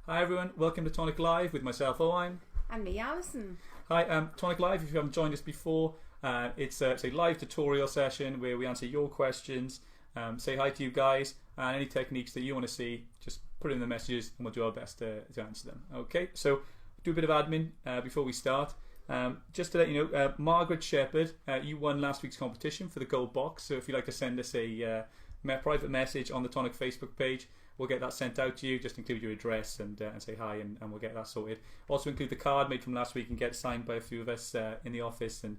Hi everyone, welcome to Tonic Live with myself Owen. And me, Alison. Hi, Tonic Live, if you haven't joined us before, it's a live tutorial session where we answer your questions, say hi to you guys, and any techniques that you want to see, just put in the messages and we'll do our best to answer them. Okay, so do a bit of admin before we start. Just to let you know, Margaret Shepherd, you won last week's competition for the gold box, so if you'd like to send us a private message on the Tonic Facebook page, we'll get that sent out to you. Just include your address and say hi, and we'll get that sorted. Also include the card made from last week and get signed by a few of us in the office. And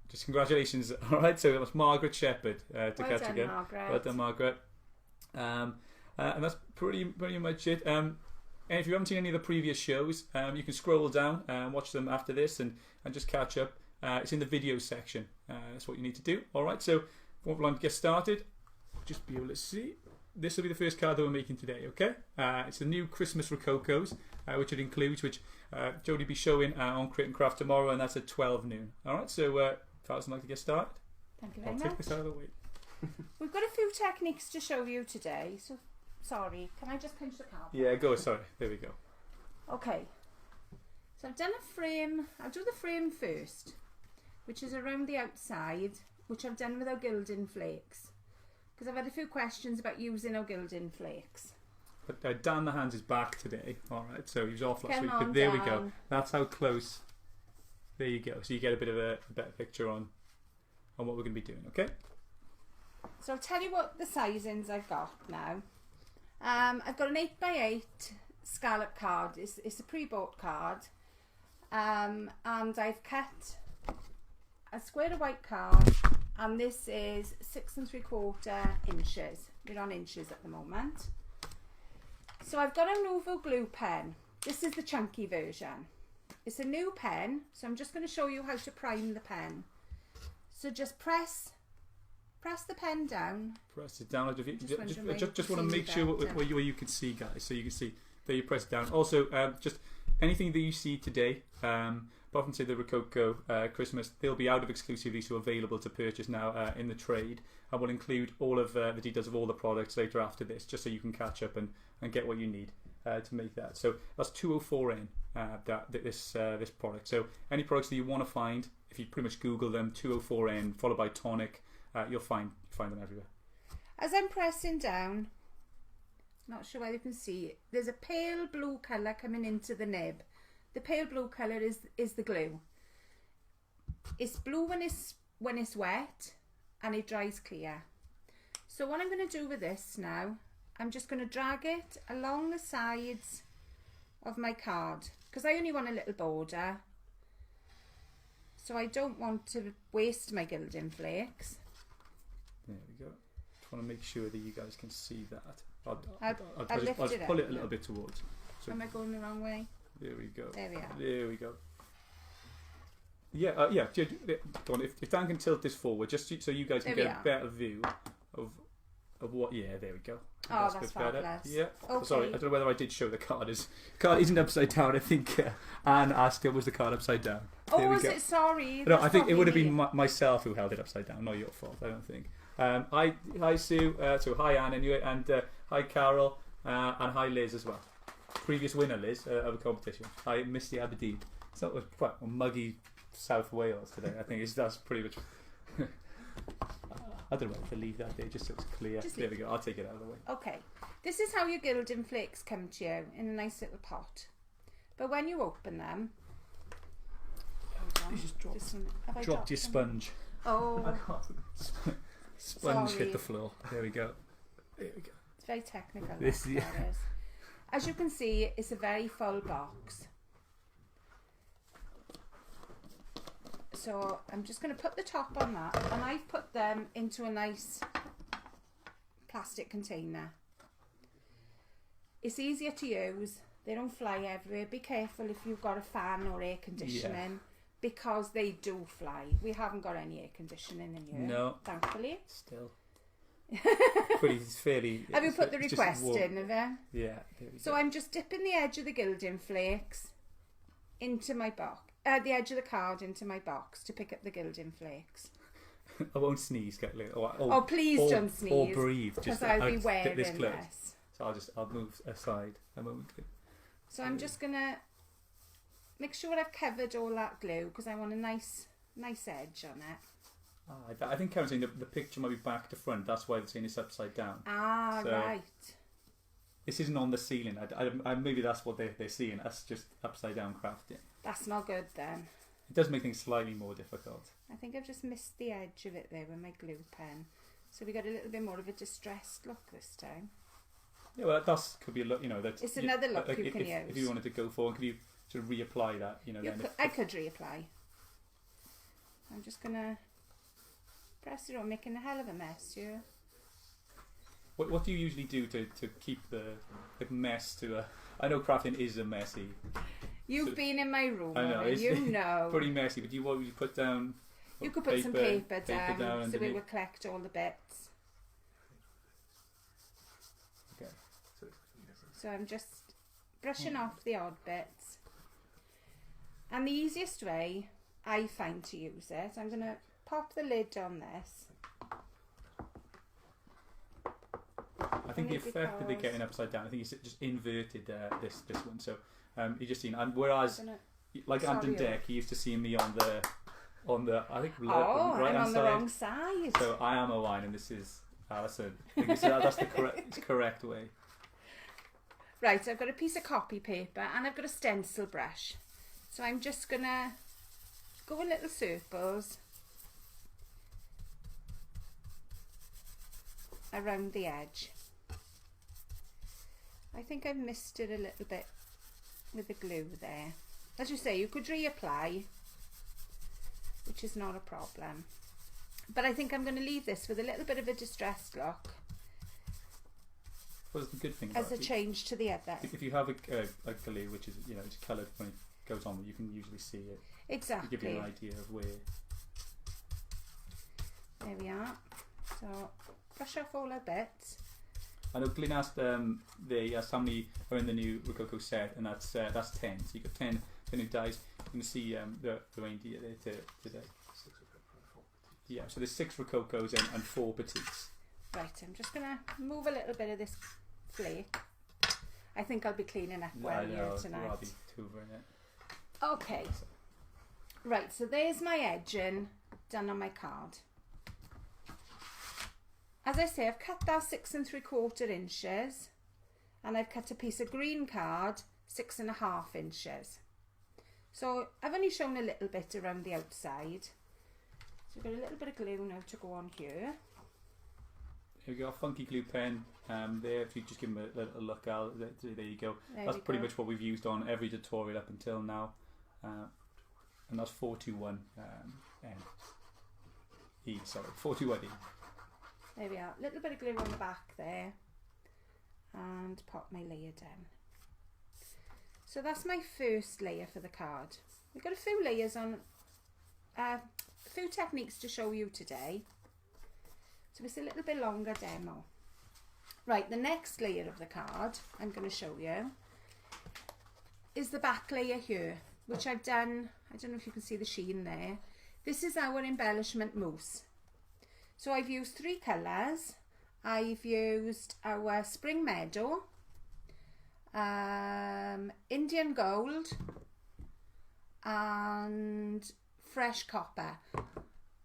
just congratulations. All right, so it was Margaret Shepherd to catch again. Margaret. Well done, Margaret. And that's pretty much it. And if you haven't seen any of the previous shows, you can scroll down and watch them after this and just catch up. It's in the video section. That's what you need to do. All right, so what we'll get started. Just be able to see. This will be the first card that we're making today, okay? It's the new Christmas Rococos, which Jodie will be showing on Crit and Craft tomorrow, and that's at 12 noon. Alright, so if Alison would like to get started, thank you very I'll much. take this out of the way. We've got a few techniques to show you today, so sorry, can I just pinch the card? Yeah, go, sorry, there we go. Okay, so I've done a frame. I'll do the frame first, which is around the outside, which I've done with our Gilding Flakes. Because I've had a few questions about using our Gilding Flakes. But Dan the Hands is back today. Alright, so he was off last week. On, but there Dan. we go. That's how close. There you go. So you get a bit of a better picture on what we're going to be doing, okay? So I'll tell you what the sizings I've got now. I've got an 8x8 scallop card. It's a pre-bought card. And I've cut a square of white card. And this is 6 3/4 inches. We're on inches at the moment. So I've got a removal glue pen. This is the chunky version. It's a new pen, so I'm just going to show you how to prime the pen. So just press the pen down. Press it down. Just want to make sure where you can see, guys. So you can see there you press it down. Also, just anything that you see today, apart from say the Rococo Christmas, they'll be out of exclusively, so available to purchase now in the trade. And we'll include all of the details of all the products later after this, just so you can catch up and get what you need to make that. So that's 204N, this product. So any products that you want to find, if you pretty much Google them, 204N followed by Tonic, you'll find them everywhere. As I'm pressing down, not sure whether you can see it, there's a pale blue colour coming into the nib. The pale blue colour is the glue. It's blue when it's wet and it dries clear. So what I'm going to do with this now, I'm just going to drag it along the sides of my card because I only want a little border. So I don't want to waste my Gilding Flakes. There we go. Just want to make sure that you guys can see that. I'll just pull it a little bit towards. So am I going the wrong way? There we go. There we are. There we go. Yeah. Go on. If Dan can tilt this forward, just so you guys can get a better view of what. Yeah, there we go. Oh, that's fabulous. Better. Yeah. Okay. Sorry, I don't know whether I did show the card. Card isn't upside down. I think Anne asked, was the card upside down? Oh, was it? Sorry. No, I think it would have been myself who held it upside down. Not your fault. I don't think. Hi Sue. So hi Anne and hi Carol and hi Liz as well. Previous winner, Liz, of a competition. Hi, Misty Aberdeen. It's not quite muggy South Wales today. I think that's pretty much. I don't know if to leave that there just so it's clear. There we go. I'll take it out of the way. Okay, this is how your Gilding Flakes come to you in a nice little pot. But when you open them, you just dropped your sponge. Oh, sponge hit the floor. There we go. There we go. It's very technical. Yeah. As you can see, it's a very full box. So I'm just going to put the top on that, and I've put them into a nice plastic container. It's easier to use. They don't fly everywhere. Be careful if you've got a fan or air conditioning, because they do fly. We haven't got any air conditioning in here, no, thankfully. Still. Fairly. Have you put the request in, have you? Yeah. So I'm just dipping the edge of the Gilding Flakes into my box, the edge of the card into my box to pick up the Gilding Flakes. I won't sneeze, please don't sneeze. Or breathe, because I'll be wearing this. So I'll move aside a moment. So I'm just going to make sure I've covered all that glue because I want a nice edge on it. I think Karen's saying the picture might be back to front. That's why they're saying it's upside down. Ah, so, right. This isn't on the ceiling. Maybe that's what they're seeing. That's just upside down crafting. That's not good then. It does make things slightly more difficult. I think I've just missed the edge of it there with my glue pen. So we got a little bit more of a distressed look this time. Yeah, well, that could be a look. That's it's another look you can use if you wanted to go for. Could you sort of reapply that? I could reapply. I'm just gonna press it on, making a hell of a mess here. What do you usually do to keep the mess to a... I know crafting is a messy... You've been in my room, I know, you know. Pretty messy, but what would you put down? You could put some paper down so we would collect all the bits. Okay. So I'm just brushing off the odd bits. And the easiest way I find to use it, I'm going to pop the lid on this. I think the effect that they're getting upside down, I think it's just inverted this one. So you just seen, and whereas like Anton Deck, he used to see me on the I think right I'm hand on the wrong side. So I am a wine, and this is Alison. That's the correct way. Right, I've got a piece of copy paper and I've got a stencil brush. So I'm just gonna go in little circles around the edge. I think I've missed it a little bit with the glue there. As you say, you could reapply, which is not a problem. But I think I'm going to leave this with a little bit of a distressed look. What's the good thing about as a change to the other? If you have a glue which is it's coloured when it goes on, you can usually see it. Exactly. To give you an idea of where. There we are. So brush off all our bits. I know Glyn asked how many are in the new Rococo set, and that's 10. So you've got 10 new dies. You can see the reindeer there today. Yeah, so there's 6 Rococos and 4 petites. Right, I'm just going to move a little bit of this flake. I think I'll be cleaning up well here tonight. I'll be hoovering it. Okay. Right, so there's my edging done on my card. As I say, I've cut that 6 3/4 inches, and I've cut a piece of green card 6 1/2 inches. So I've only shown a little bit around the outside. So I've got a little bit of glue now to go on here. Here we go, a funky glue pen there. If you just give them a look out, there you go. That's pretty much what we've used on every tutorial up until now, and that's 421 E. Sorry, 421 E. There we are, a little bit of glue on the back there, and pop my layer down. So that's my first layer for the card. We've got a few layers on, a few techniques to show you today. So it's a little bit longer demo. Right, the next layer of the card I'm going to show you is the back layer here, which I've done, I don't know if you can see the sheen there. This is our embellishment mousse. So I've used 3 colours. I've used our Spring Meadow, Indian Gold, and Fresh Copper.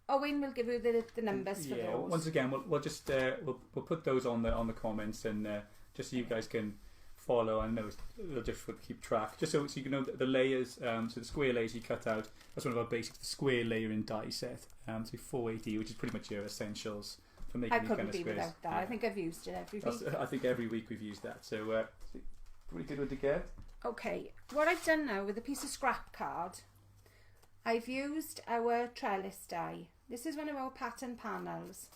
Owen will give you the numbers for those. Once again, we'll just we'll put those on the comments, and just so you guys can follow. I know they'll just keep track, just so you can know the layers. So the square layers you cut out. That's one of our basics. The square layering die set. So 480, which is pretty much your essentials for making these kind of squares. I couldn't be without that. I think I've used it every week. I think every week we've used that. So pretty good one to get. Okay, what I've done now with a piece of scrap card, I've used our trellis die. This is one of our pattern panels.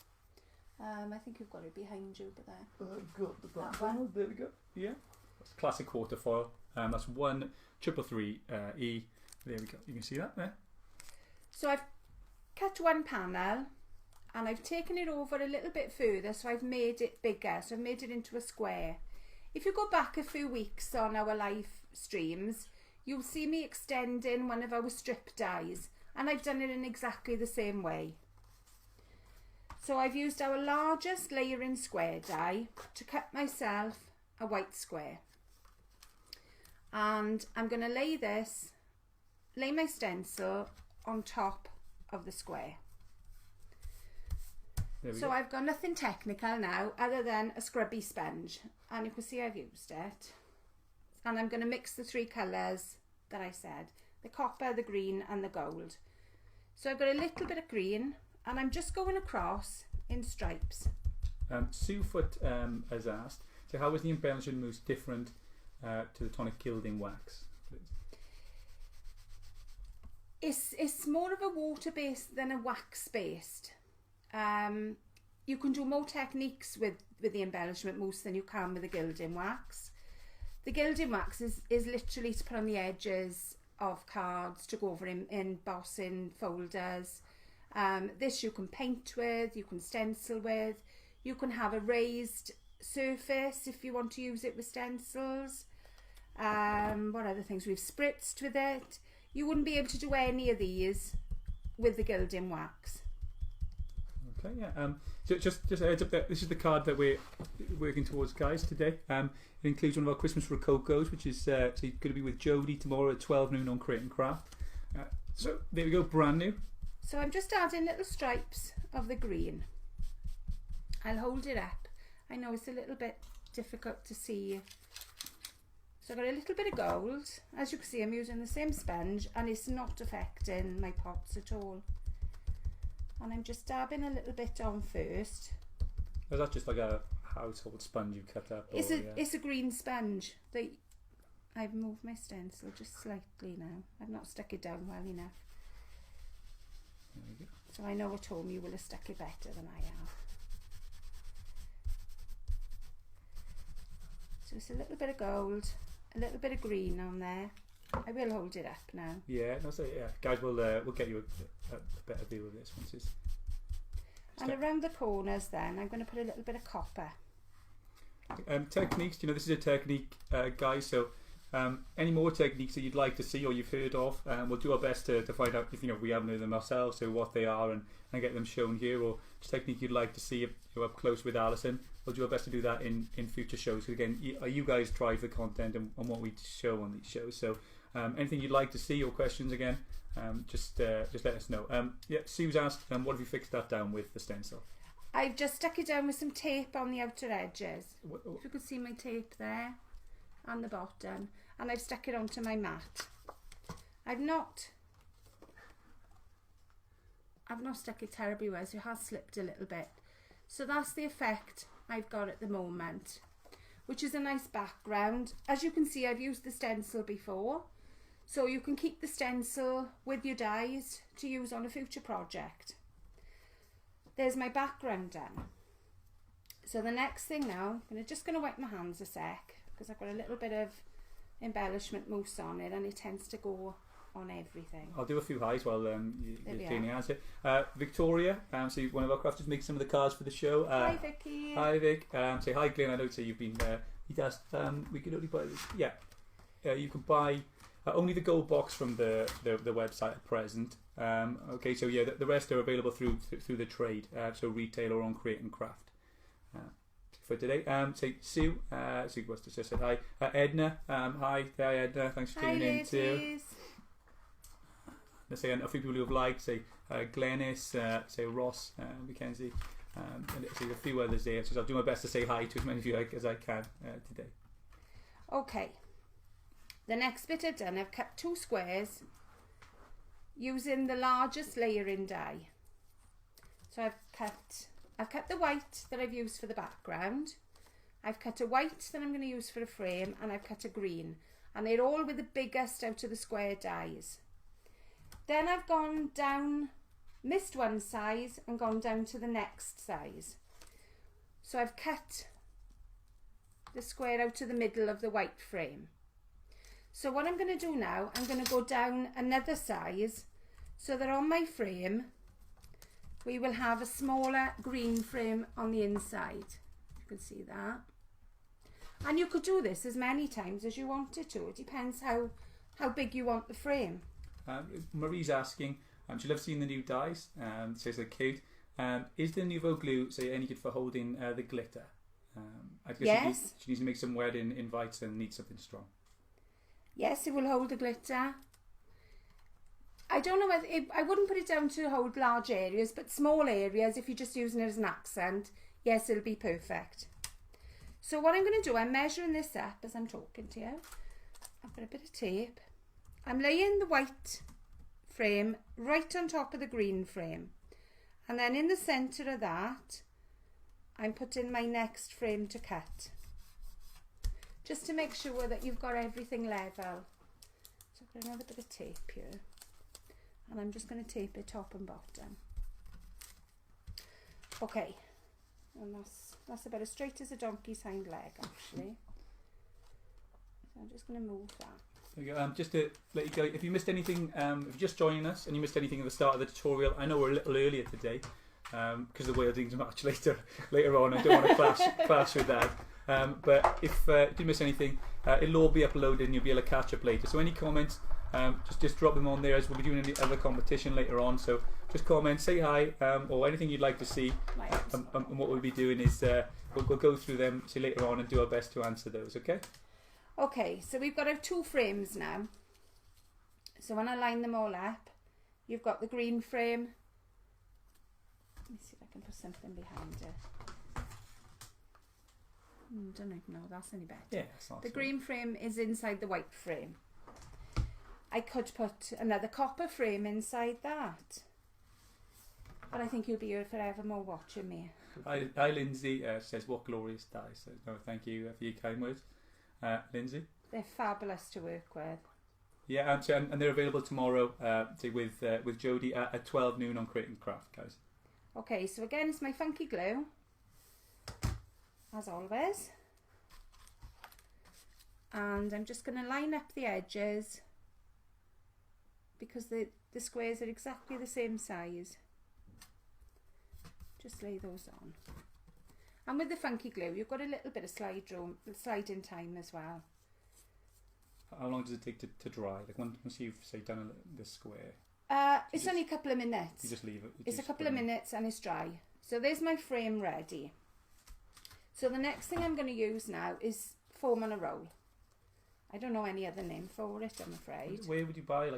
I think you've got it behind you, but there. I've got the black panel. There we go. Yeah. That's classic quarter foil. That's 133 E. There we go. You can see that there. So I've cut one panel, and I've taken it over a little bit further, so I've made it bigger. So I've made it into a square. If you go back a few weeks on our live streams, you'll see me extending one of our strip dies, and I've done it in exactly the same way. So I've used our largest layering square die to cut myself a white square. And I'm going to lay my stencil on top of the square. So I've got nothing technical now other than a scrubby sponge, and you can see I've used it. And I'm going to mix the 3 colours that I said, the copper, the green and the gold. So I've got a little bit of green and I'm just going across in stripes. Sue Foot has asked, so how is the embellishment mousse different to the Tonic Gilding wax? It's more of a water based than a wax based. You can do more techniques with the embellishment mousse than you can with the gilding wax. The gilding wax is literally to put on the edges of cards, to go over in embossing folders. This you can paint with, you can stencil with, you can have a raised surface if you want to use it with stencils. What other things? We've spritzed with it. You wouldn't be able to do any of these with the gilding wax. Okay, yeah. So just a heads up there, this is the card that we're working towards, guys, today. It includes one of our Christmas Rococos, which is so going to be with Jodie tomorrow at 12 noon on Create and Craft. So there we go, brand new. So I'm just adding little stripes of the green. I'll hold it up. I know it's a little bit difficult to see. So I've got a little bit of gold. As you can see, I'm using the same sponge and it's not affecting my pots at all. And I'm just dabbing a little bit on first. Is that just like a household sponge you cut up? It's a green sponge. I've moved my stencil just slightly now. I've not stuck it down well enough. There we go. So I know at home you will have stuck it better than I have. So it's a little bit of gold, a little bit of green on there. I will hold it up now. Yeah, no, so yeah, guys, we'll get you a better view of this once it's. And around the corners, then I'm going to put a little bit of copper. Techniques, this is a technique, guys. So any more techniques that you'd like to see or you've heard of, we'll do our best to find out if we haven't heard them ourselves, so what they are, and get them shown here, or just technique you'd like to see up close with Alison. We'll do our best to do that in future shows. Again, you guys drive the content and what we show on these shows. So anything you'd like to see or questions, again, just let us know. Yeah, Sue's asked, what have you fixed that down with the stencil? I've just stuck it down with some tape on the outer edges. If you could see my tape there on the bottom, and I've stuck it onto my mat. I've not stuck it terribly well, so it has slipped a little bit. So that's the effect I've got at the moment, which is a nice background. As you can see, I've used the stencil before, so you can keep the stencil with your dies to use on a future project. There's my background done. So the next thing now, I'm just going to wipe my hands a sec, because I've got a little bit of embellishment mousse on it and it tends to go on everything. I'll do a few highs while you're cleaning hands here. Victoria, so one of our crafters, makes some of the cards for the show. Hi Vicky. Hi Vic. Say hi Glenn, I know you've been there. He does. We can only buy this. Yeah. You can buy only the gold box from the website at present. Okay, so yeah, the rest are available through the trade, so retail or on Create and Craft. For today, say Sue must have just said hi. Edna, hi Edna, thanks for tuning in too. Let's say a few people who have liked, say Glennis, say Ross, Mackenzie, and say a few others there. So I'll do my best to say hi to as many of you as I can today. Okay, the next bit I've done, I've cut 2 squares using the largest layering die. So I've cut the white that I've used for the background, I've cut a white that I'm going to use for a frame, and I've cut a green, and they're all with the biggest out of the square dies. Then I've gone down, missed one size and gone down to the next size. So I've cut the square out to the middle of the white frame. So what I'm going to do now, I'm going to go down another size so that on my frame we will have a smaller green frame on the inside. You can see that. And you could do this as many times as you wanted to. It depends how big you want the frame. Marie's asking, she loves seeing the new dies, says they're cute. Is the Nouveau glue, say, any good for holding the glitter? I guess yes. She needs to make some wedding invites and needs something strong. Yes, it will hold the glitter. I don't know whether I wouldn't put it down to hold large areas, but small areas, if you're just using it as an accent, yes, it'll be perfect. So what I'm going to do, I'm measuring this up as I'm talking to you. I've got a bit of tape. I'm laying the white frame right on top of the green frame, and then in the centre of that I'm putting my next frame to cut, just to make sure that you've got everything level. So I've got another bit of tape here, and I'm just going to tape it top and bottom. Okay, and that's about as straight as a donkey's hind leg, actually. So I'm just going to move that. There you go. Just to let you go, if you missed anything, if you're just joining us and you missed anything at the start of the tutorial, I know we're a little earlier today because the Wilding's match later on. I don't want to clash with that. But if you miss anything, it'll all be uploaded and you'll be able to catch up later. So any comments, just drop them on there, as we'll be doing any other competition later on. So just comment, say hi, or anything you'd like to see. And what we'll be doing is we'll go through them later on and do our best to answer those. Okay. Okay, so we've got our 2 frames now. So when I line them all up, you've got the green frame. Let me see if I can put something behind it. Don't even know if that's any better. Yeah, that's not the green frame is inside the white frame. I could put another copper frame inside that, but I think you'll be here forevermore watching me. Hi Lindsay says, what glorious dice. So, no, thank you for your kind words. Lindsay? They're fabulous to work with. Yeah, and they're available tomorrow with Jodie at 12 noon on Creating Craft, guys. Okay, so again, it's my funky glue, as always. And I'm just going to line up the edges because the squares are exactly the same size. Just lay those on. And with the funky glue, you've got a little bit of sliding time as well. How long does it take to dry? Like once you've done the square? It's only a couple of minutes. You just leave it. It's a couple of minutes and it's dry. So there's my frame ready. So the next thing I'm going to use now is foam on a roll. I don't know any other name for it, I'm afraid. Where would you buy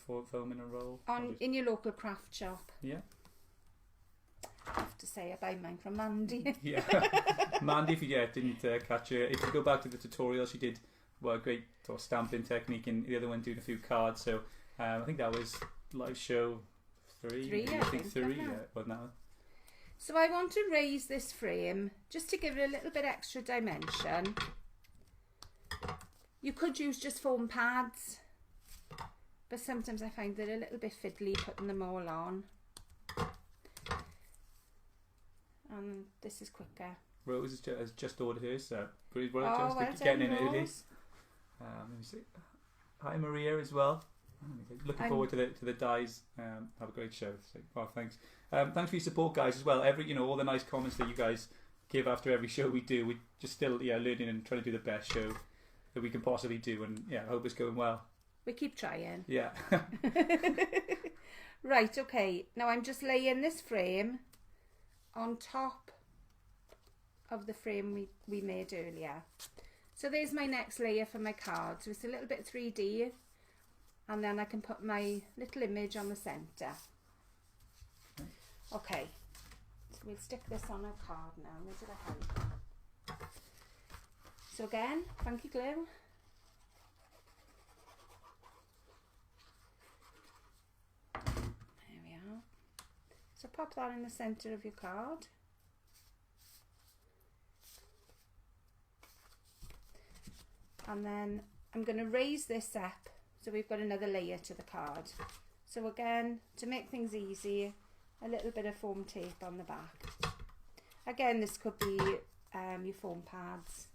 foam in a roll? In your local craft shop. Yeah. I have to say I buy mine from Mandy. Yeah, Mandy, if you didn't catch her, if you go back to the tutorial, she did a great sort of stamping technique, and the other one doing a few cards. So I think that was live show 3. I think 3. Well, now. So I want to raise this frame just to give it a little bit extra dimension. You could use just foam pads, but sometimes I find they're a little bit fiddly putting them all on. And this is quicker. Rose has just ordered hers, so pretty well. Oh, well getting in done, early. Rose. Let me see. Hi Maria as well. Looking forward to the dies. Have a great show. So, well, thanks. Thanks for your support, guys, as well. All the nice comments that you guys give after every show we do. We just still learning and trying to do the best show that we can possibly do, and I hope it's going well. We keep trying. Yeah. Right. Okay. Now I'm just laying this frame on top of the frame we made earlier. So there's my next layer for my card. So it's a little bit 3D, and then I can put my little image on the centre. Okay, so we'll stick this on our card now. Where did I hide that? So again, funky glue. There we are. So pop that in the centre of your card. And then I'm going to raise this up so we've got another layer to the card. So again, to make things easy, a little bit of foam tape on the back. Again, this could be your foam pads.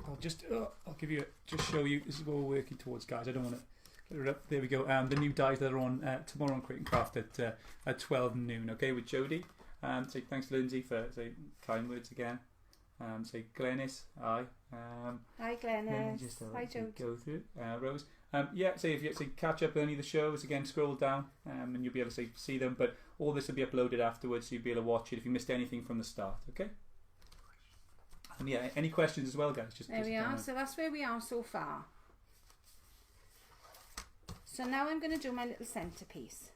I'll give you just show you. This is what we're working towards, guys. I don't want to get it up. There we go. The new dies that are on tomorrow on Creating Craft at 12 noon. Okay, with Jodie. Say thanks, Lindsay, for kind words again. Say Glennis, hi. Hi Glennis. Hi Jodie. Go through Rose. Say if you catch up on any of the shows again, scroll down and you'll be able to see them. But all this will be uploaded afterwards, so you'll be able to watch it if you missed anything from the start. Okay. And any questions as well, guys? There we are. So that's where we are so far. So now I'm going to do my little centerpiece.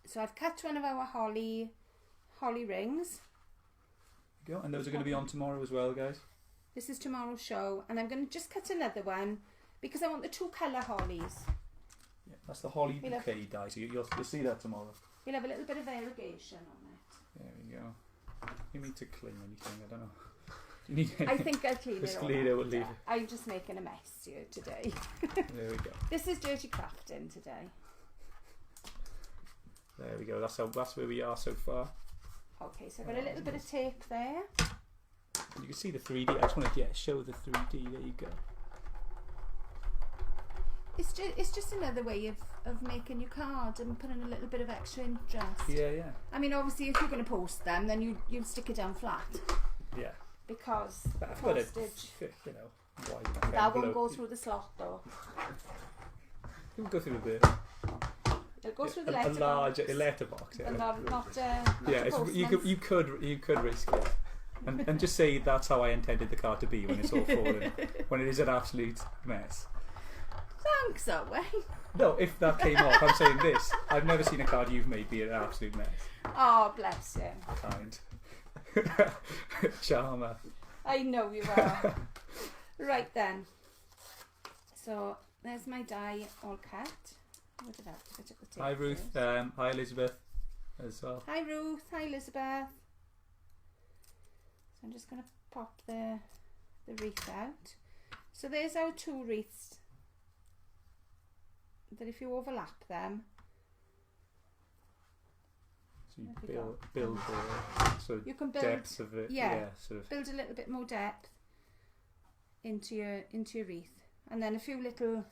So I've cut one of our holly rings. There you go. And those are going to be on tomorrow as well, guys. This is tomorrow's show, and I'm going to just cut another one because I want the 2 colour hollies. Yeah, that's the holly bouquet die, so you'll see that tomorrow. We'll have a little bit of irrigation on it. There we go. You need to clean anything, I don't know. You need I think I'll clean it all we'll leave it. I'm just making a mess here today. There we go. This is dirty crafting today. There we go. That's where we are so far. Okay, so I've got a little bit of tape there. You can see the 3D. I just want to show the 3D. There you go. It's just another way of making your card and putting a little bit of extra interest. Yeah, yeah. I mean, obviously, if you're going to post them, then you'll stick it down flat. Yeah. Because postage, that won't go through the slot though. It will go through the bit. It'll go through the letterbox. Yeah, not you could risk it. And just say that's how I intended the card to be when it's all fallen, when it is an absolute mess. Thanks, Owen. No, if that came off, I'm saying this. I've never seen a card you've made be an absolute mess. Oh, bless you. Kind. Charmer. I know you are. Right then. So there's my die all cut. What did I have to put at the tape? Hi Ruth. Hi Elizabeth as well. Hi Ruth. Hi Elizabeth. So I'm just going to pop the wreath out. So there's our 2 wreaths. That if you overlap them, so you build the sort of you can build, depth of it. Yeah, sort of build a little bit more depth into your wreath, and then a few little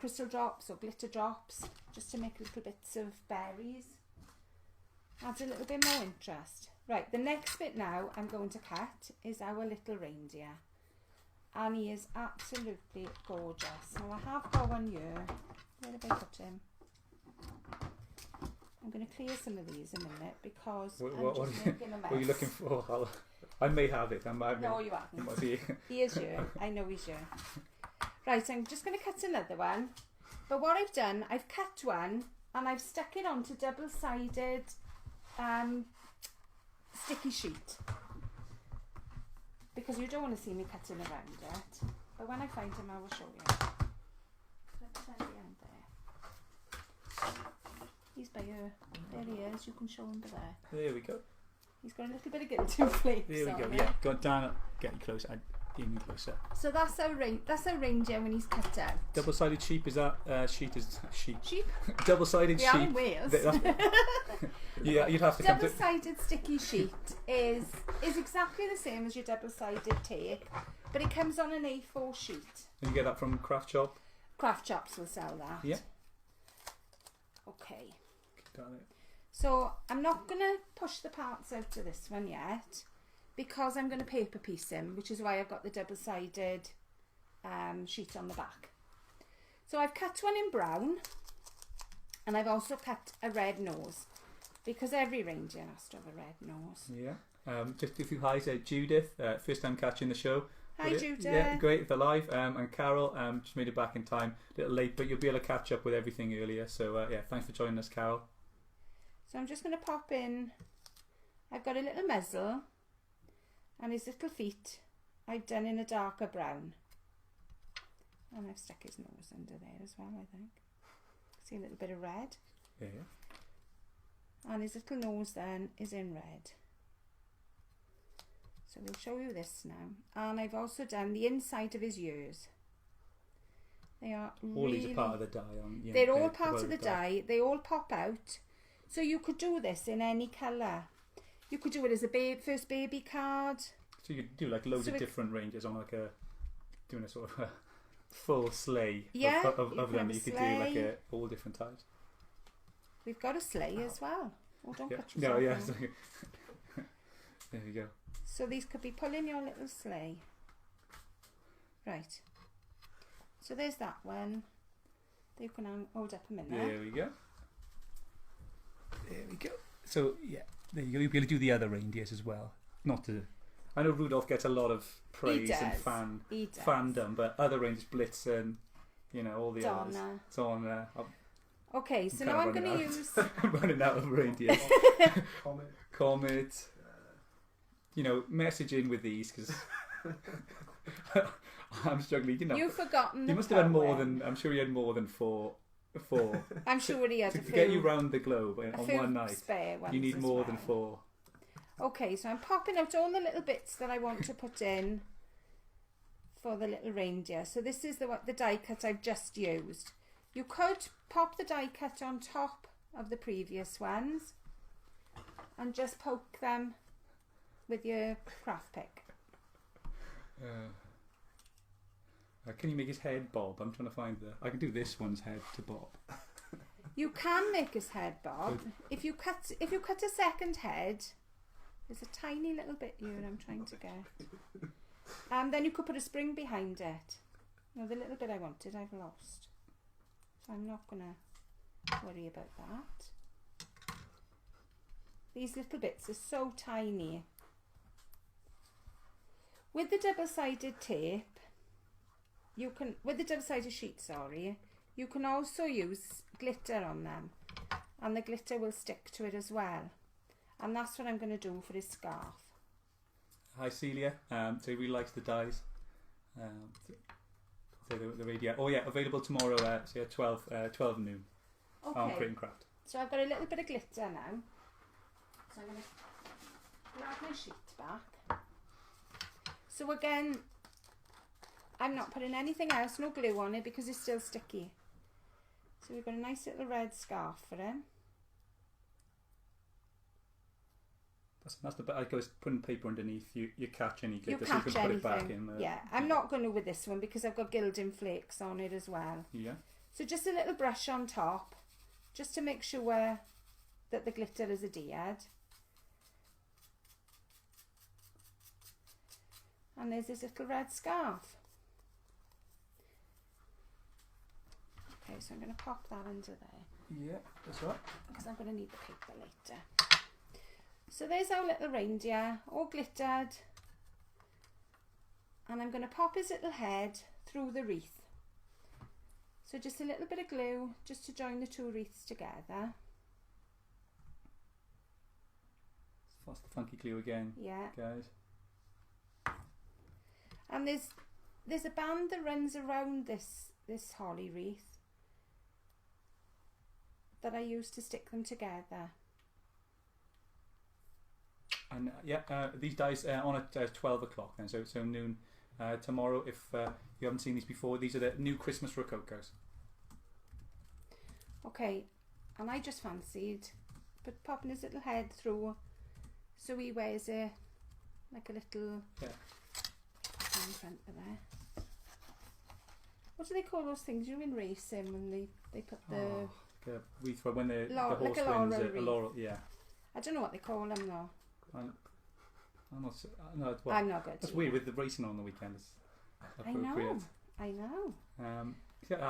crystal drops or glitter drops just to make little bits of berries. Adds a little bit more interest. Right, the next bit now I'm going to cut is our little reindeer. And he is absolutely gorgeous. Now I have got one here. Where did I put him? I'm going to clear some of these in a minute because I'm just making a mess. What are you looking for? I may have it. No, you haven't. He is here. I know he's here. Right, I'm just going to cut another one. But what I've done, I've cut one and I've stuck it onto double-sided sticky sheet. Because you don't want to see me cutting around it. But when I find him, I will show you. Let's send him there. He's by here. There he is. You can show him by there. There we go. He's got a little bit of Gilding Flakes. There we go. Yeah, go down. Get closer. Even closer. So that's our reindeer when he's cut out. Double-sided sheep is that? Sheep. Sheep. Double-sided sheep. We are in Wales. Yeah, you'd have to come to. Double-sided sticky sheet is exactly the same as your double-sided tape, but it comes on an A4 sheet. And you get that from Craft Shop. Craft Shops will sell that. Yeah. Okay. Got it. So I'm not going to push the parts out of this one yet because I'm going to paper piece him, which is why I've got the double-sided sheet on the back. So I've cut one in brown and I've also cut a red nose because every reindeer has to have a red nose. Yeah. Just a few highs. Judith, first time catching the show. Hi Judith. Yeah, great for live. And Carol, just made it back in time. A little late, but you'll be able to catch up with everything earlier. So yeah, thanks for joining us, Carol. So I'm just going to pop in. I've got a little muzzle and his little feet I've done in a darker brown. And I've stuck his nose under there as well, I think. See a little bit of red. Yeah. And his little nose then is in red. So we'll show you this now. And I've also done the inside of his ears. They are all really... these are part of the die. They're all part of the die. They all pop out. So you could do this in any colour. You could do it as a first baby card. So you could do like loads of different ranges on like doing a sort of a full sleigh of them. You could do like all different types. We've got a sleigh as well. Oh, don't cut yourself. No, yeah. There you go. So these could be pulling your little sleigh. Right. So there's that one. You can hold up a minute. There we go. There we go. So yeah, there you go. You'll be able to do the other reindeers as well. Not to. I know Rudolph gets a lot of praise and fandom, but other reindeers, Blitzen, you know, all the others. Donna. Okay, so now I'm going to use... I'm running out of reindeers. Comet. You know, message in with these because I'm struggling. You know, you've forgotten. You must have had more than. I'm sure you had more than four. I'm sure he had to a few. Get you round the globe on one night. Spare ones you need more well. than 4. Okay, so I'm popping out all the little bits that I want to put in for the little reindeer. So this is the die cut I've just used. You could pop the die cut on top of the previous ones and just poke them with your craft pick. Can you make his head bob? I'm trying to find I can do this one's head to bob. You can make his head bob. If you cut a second head, there's a tiny little bit here I'm trying to get. Then you could put a spring behind it. No, the little bit I wanted I've lost. So I'm not gonna worry about that. These little bits are so tiny. With the double-sided tape, with the double-sided sheet, sorry, you can also use glitter on them, and the glitter will stick to it as well. And that's what I'm going to do for his scarf. Hi Celia, so he really likes the dies. So the radio. Oh yeah, available tomorrow at 12 noon. Okay. On Create and Craft. So I've got a little bit of glitter now. So I'm going to grab my sheet back. So again, I'm not putting anything else, no glue on it because it's still sticky. So we've got a nice little red scarf for him. That's the bit I goes putting paper underneath. You catch any glitter, so you can put it back in. Yeah, I'm not going to with this one because I've got Gilding Flakes on it as well. Yeah. So just a little brush on top, just to make sure that the glitter is adhered. And there's this little red scarf. Okay, so I'm going to pop that under there. Yeah, that's right. Because I'm going to need the paper later. So there's our little reindeer, all glittered. And I'm going to pop his little head through the wreath. So just a little bit of glue, just to join the two wreaths together. That's the funky glue again, yeah, guys. And there's a band that runs around this holly wreath that I use to stick them together. And these dies on at 12 o'clock, and so noon tomorrow. If you haven't seen these before, these are the new Christmas Rococos. Okay, and I just fancied popping his little head through, so he wears like a little in front of there. What do they call those things? You know, in racing when they put the wreath when the horse like wins a laurel. Yeah. I don't know what they call them though. I'm not. Well, I'm not good. That's weird with the racing on the weekend. It's appropriate. I know.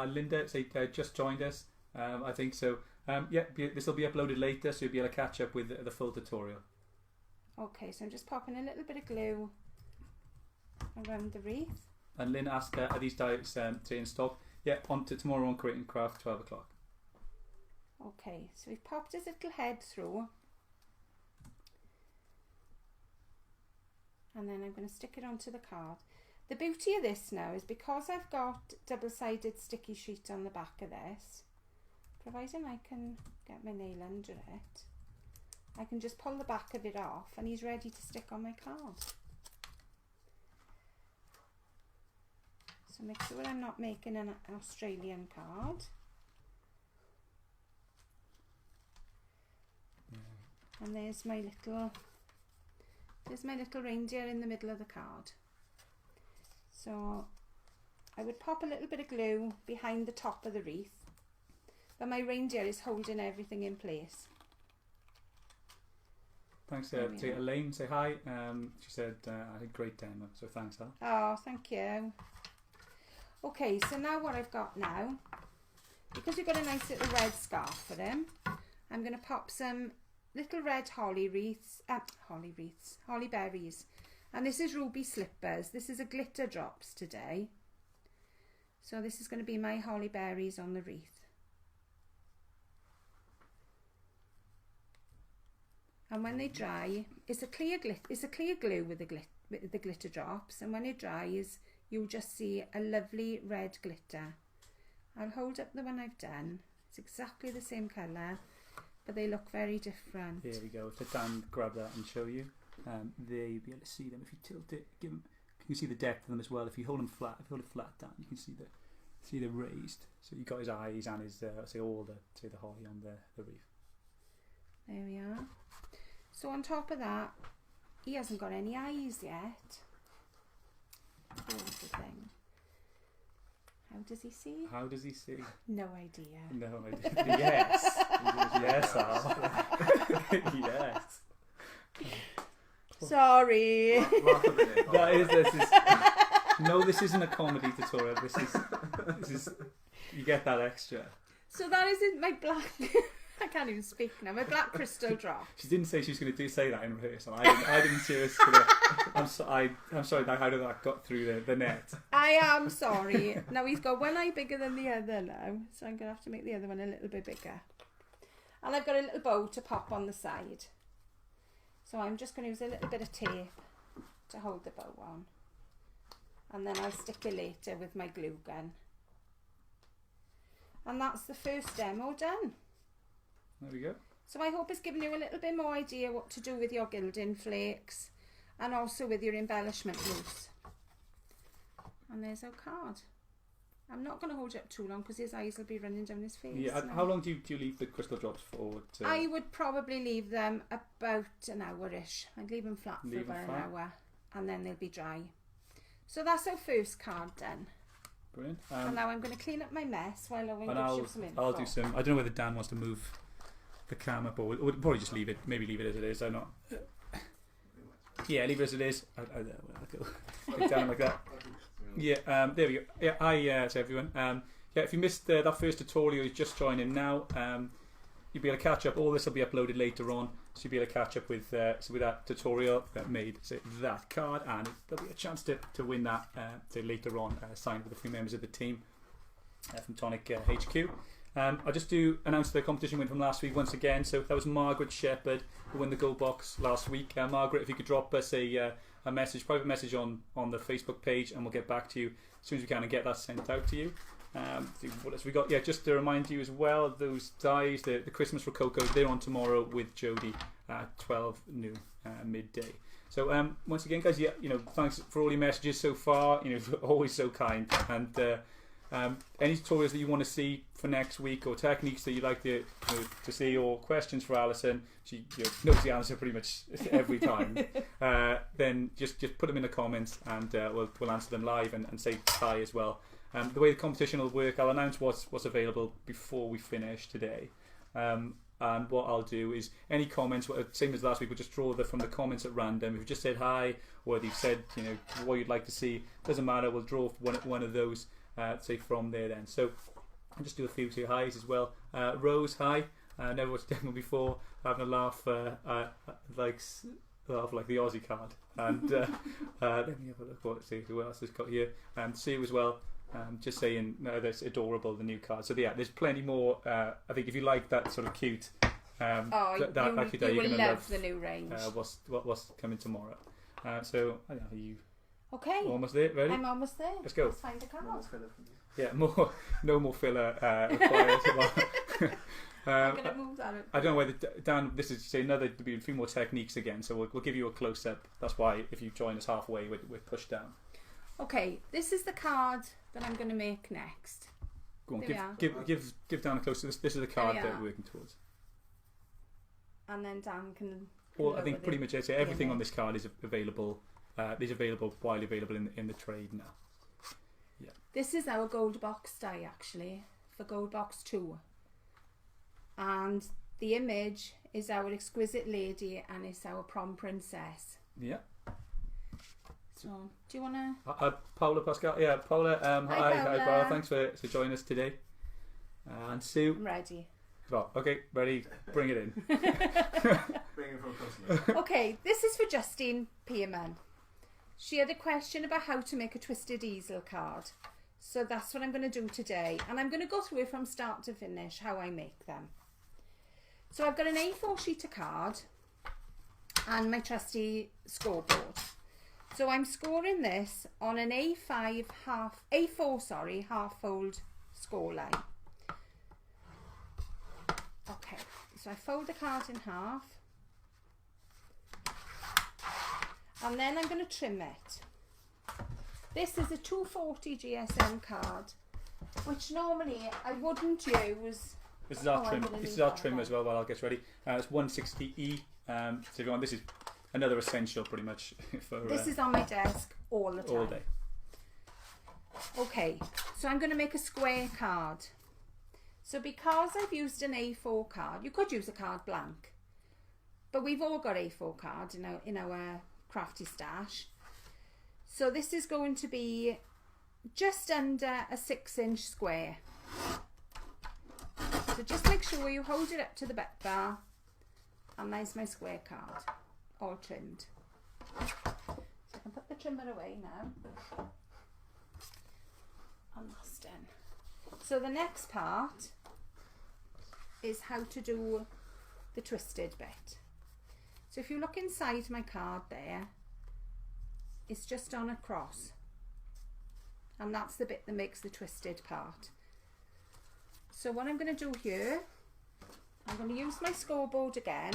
Linda just joined us. I think so. This will be uploaded later, so you'll be able to catch up with the full tutorial. Okay, so I'm just popping a little bit of glue around the wreath. And Lynn asked, are these dies in stock? Yeah, on to tomorrow on Create and Craft, 12 o'clock. Okay, so we've popped his little head through. And then I'm going to stick it onto the card. The beauty of this now is because I've got double-sided sticky sheet on the back of this, providing I can get my nail under it, I can just pull the back of it off and he's ready to stick on my card. So make sure I'm not making an Australian card. And there's my little reindeer in the middle of the card. So I would pop a little bit of glue behind the top of the wreath, but my reindeer is holding everything in place. Thanks to Elaine. Say hi. She said I had a great demo, so thanks, Al. Oh, thank you. Okay, so now what I've got now, because we've got a nice little red scarf for him, I'm going to pop some little red holly berries, and this is ruby slippers. This is a glitter drops today, So this is going to be my holly berries on the wreath. And when they dry, it's a clear glue with the glitter drops, and when it dries, you'll just see a lovely red glitter. I'll hold up the one I've done. It's exactly the same colour, but they look very different. Here we go. If Dan grab that and show you, there you'll be able to see them. If you tilt it, you can see the depth of them as well. If you hold them flat, if you hold it flat down, you can see the raised. So you've got his eyes and his the holly on the wreath. There we are. So on top of that, he hasn't got any eyes yet. Here's the thing. How does he see? How does he see? No idea. No idea. Yes. Yes, Al. Yes. Sorry. This isn't a comedy tutorial. This is you get that extra. So that isn't my black. I can't even speak now. My black crystal drop. She didn't say she was going to say that in rehearsal. I didn't see her. I'm sorry. How did that got through the net? I am sorry. Now he's got one eye bigger than the other now, so I'm going to have to make the other one a little bit bigger. And I've got a little bow to pop on the side. So I'm just going to use a little bit of tape to hold the bow on. And then I'll stick it later with my glue gun. And that's the first demo done. There we go. So I hope it's given you a little bit more idea what to do with your gilding flakes and also with your embellishment mousse. And there's our card. I'm not going to hold it up too long because his eyes will be running down his face. Yeah. How long do you leave the crystal drops for? I would probably leave them about an hour-ish. I'd leave them flat for about an hour and then they'll be dry. So that's our first card done. Brilliant. And now I'm going to clean up my mess while I give some info. I'll do some. I don't know whether Dan wants to move the cam up or we'll probably just leave it. Maybe leave it as it is. I'm not. Yeah, leave it as it is. I'll go down like that. Yeah. There we go. Yeah. Hi to everyone. Yeah. If you missed that first tutorial, you're just joining now. You'll be able to catch up. All this will be uploaded later on, so you'll be able to catch up with that tutorial that made that card, and there'll be a chance to win that later on, signed with a few members of the team from Tonic HQ. I'll just announce the competition win from last week once again. So that was Margaret Shepherd who won the gold box last week. Margaret, if you could drop us a private message on the Facebook page, and we'll get back to you as soon as we can and get that sent out to you. What else we got? Yeah, just to remind you as well, those dies, the Christmas Rococos, they're on tomorrow with Jodie at 12 noon, midday. So once again, guys, thanks for all your messages so far. Always so kind. And any tutorials that you want to see for next week, or techniques that you'd like to see, or questions for Alison, she knows the answer pretty much every time. Then just put them in the comments, and we'll answer them live and say hi as well. The way the competition will work, I'll announce what's available before we finish today. And what I'll do is any comments, same as last week, we'll just draw from the comments at random. If you just said hi, or if you've said what you'd like to see, doesn't matter. We'll draw one of those, say from there then. So I'll just do a few highs as well. Rose, hi. Never watched a demo before. Having a laugh, like the Aussie card. And let me have a look. See who else has got here. And Sue as well. Just saying, no, that's adorable, the new card. So yeah, there's plenty more. I think if you like that sort of cute, you will love the new range. What's coming tomorrow? So I don't know, you okay? Almost there, ready? I'm almost there. Let's go. Let's find a card. Yeah, no more filler required. I'm gonna move that. I don't know whether Dan. This is there'll be a few more techniques again, so we'll give you a close up. That's why if you join us halfway, we're pushed down. Okay, this is the card that I'm going to make next. Go on, give Dan a close. This is the card that we're working towards. And then Dan can. Well, I think pretty much everything on this card is available. Widely available in the trade now. Yeah. This is our gold box die actually for gold box 2, and the image is our exquisite lady, and it's our prom princess. Yeah. So, do you want to... Paula Pascal. Yeah, Paula. Hi, Paula. Thanks for joining us today. And Sue. I'm ready. Well, okay, ready. Bring it in. Bring it from customer. Okay, this is for Justine Pearman. She had a question about how to make a twisted easel card. So that's what I'm going to do today. And I'm going to go through it from start to finish, how I make them. So I've got an A4 sheet of card and my trusty scoreboard. So I'm scoring this on an A4 half fold score line. Okay, so I fold the card in half. And then I'm going to trim it. This is a 240 GSM card, which normally I wouldn't use. This is our trim. This is our trim as well. While I'll get ready, it's 160E. So if you want, this is another essential, pretty much. For this is on my desk all the time. All day. Okay, so I'm going to make a square card. So because I've used an A4 card, you could use a card blank, but we've all got A4 cards in our crafty stash. So this is going to be just under a 6-inch square. So just make sure you hold it up to the back bar, and there's my square card, all trimmed. So I can put the trimmer away now. And that's done. So the next part is how to do the twisted bit. So if you look inside my card there, it's just on a cross, and that's the bit that makes the twisted part. So what I'm going to do here, I'm going to use my scoreboard again.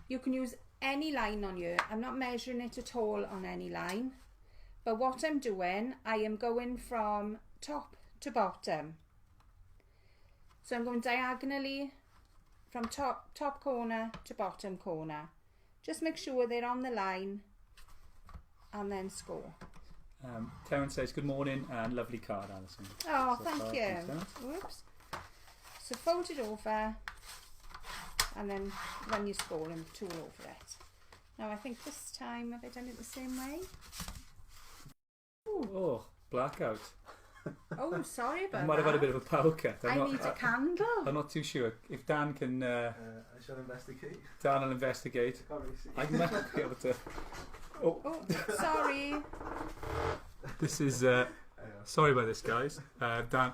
You can use any line on here. I'm not measuring it at all on any line, but what I'm doing, I am going from top to bottom. So I'm going diagonally from top corner to bottom corner. Just make sure they're on the line, and then score. Terence says good morning and lovely card, Alison. Oh, thank you. Whoops. So fold it over and then run your scoring tool over it. Now I think this time, have I done it the same way? Ooh. Oh, blackout. Oh, sorry about I might have had a bit of a power cut. I need a candle. I'm not too sure. If Dan can... I shall investigate. Dan will investigate. I can't really see. I might be able to... Oh, sorry. This is... sorry about this, guys. Dan,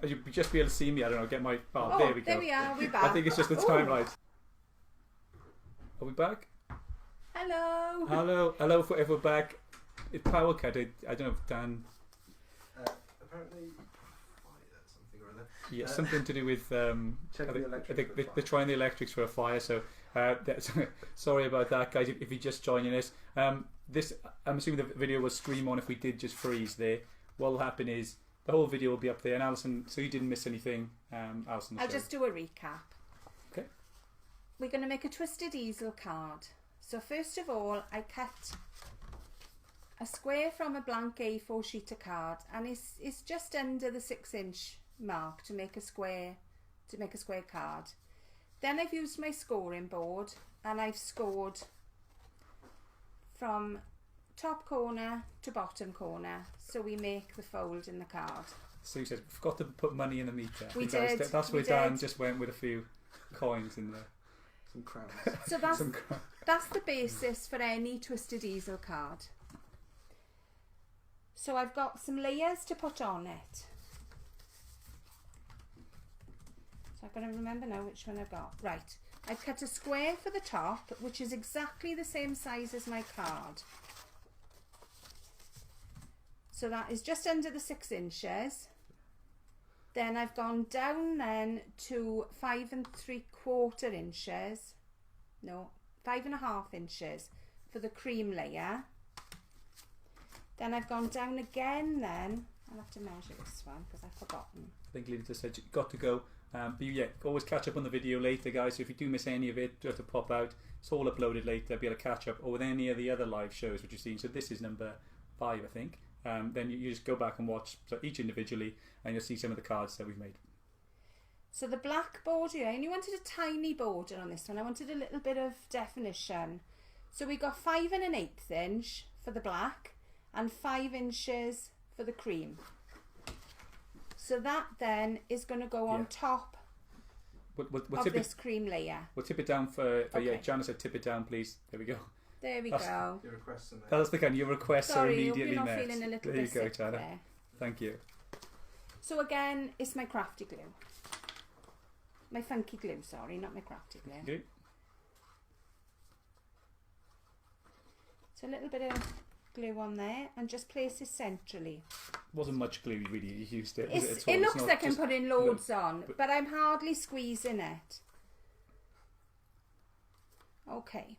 you'll just be able to see me. I don't know, get my... Oh, there we go. There we are, we're back. I think it's just the timeline. Are we back? Hello. Hello, if we're back. It's power cut. I don't know if Dan... Apparently, fire something or other. Yeah, something to do with... Check the electrics. I think they're trying the electrics for a fire, so... sorry about that, guys, if you're just joining us. This, I'm assuming the video will stream on if we did just freeze there. What will happen is the whole video will be up there, and Alison, so you didn't miss anything, Alison. I'll just do a recap. Okay. We're going to make a twisted easel card. So first of all, I cut a square from a blank A4 sheet of card, and it's just under the 6-inch mark to make a square card. Then I've used my scoring board, and I've scored from top corner to bottom corner, so we make the fold in the card. So you said, forgot to put money in the meter. We did. That's where Dan just went with a few coins in there. Some crowns. So that's the basis for any twisted easel card. So I've got some layers to put on it. So I've got to remember now which one I've got. Right, I've cut a square for the top, which is exactly the same size as my card. So that is just under the 6 inches. Then I've gone down then to 5 3/4 inches. No, 5.5 inches for the cream layer. Then I've gone down again then. I'll have to measure this one because I've forgotten. I think Lita said you've got to go. But yeah, always catch up on the video later, guys. So if you do miss any of it, do have to pop out. It's all uploaded later. Be able to catch up, or with any of the other live shows which you've seen. So this is number 5, I think. Then you just go back and watch each individually, and you'll see some of the cards that we've made. So the black border, I only wanted a tiny border on this one. I wanted a little bit of definition. So we got 5 1/8 inch for the black and 5 inches for the cream. So that then is going to go on top of this cream layer. We'll tip it down for Okay. yeah, Janice said tip it down, please. There we go. There we go. Your requests are made. That's the kind. Your requests are Sorry, immediately you're not met. feeling a little There you bit go, sick Jana. there. Thank you. So again, it's my crafty glue. My funky glue, sorry, not my crafty glue. Okay. So a little bit of glue on there and just place it centrally. Wasn't much glue really you used it. It looks like I'm putting loads on, but I'm hardly squeezing it. Okay.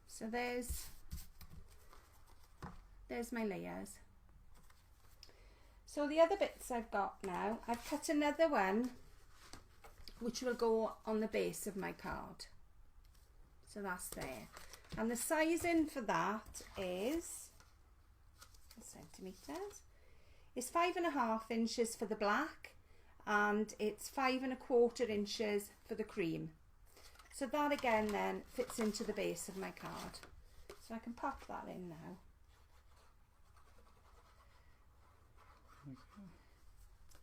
So there's my layers. So the other bits I've got now, I've cut another one which will go on the base of my card. So that's there. And the sizing for that is centimetres. It's 5.5 inches for the black and it's 5.25 inches for the cream. So that again then fits into the base of my card. So I can pop that in now.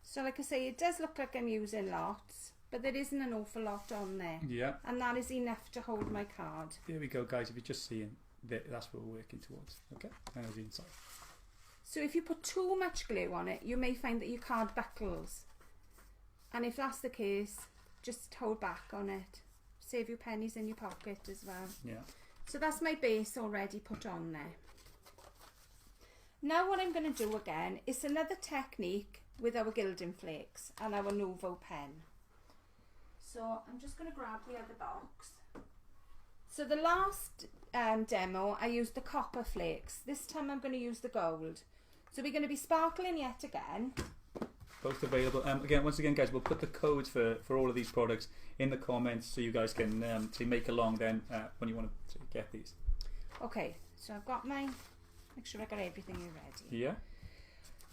So like I say, it does look like I'm using lots, but there isn't an awful lot on there. Yeah. And that is enough to hold my card. There we go, guys. If you're just seeing, that's what we're working towards. Okay, and the inside. So if you put too much glue on it, you may find that your card buckles. And if that's the case, just hold back on it. Save your pennies in your pocket as well. Yeah. So that's my base already put on there. Now what I'm going to do again is another technique with our Gilding Flakes and our Nuvo pen. So I'm just going to grab the other box. So the last demo I used the copper flakes. This time I'm going to use the gold. So we're going to be sparkling yet again. Both available. Once again, guys, we'll put the codes for all of these products in the comments so you guys can say make along then when you want to get these. Okay, so I've got my, make sure I got everything ready. Yeah.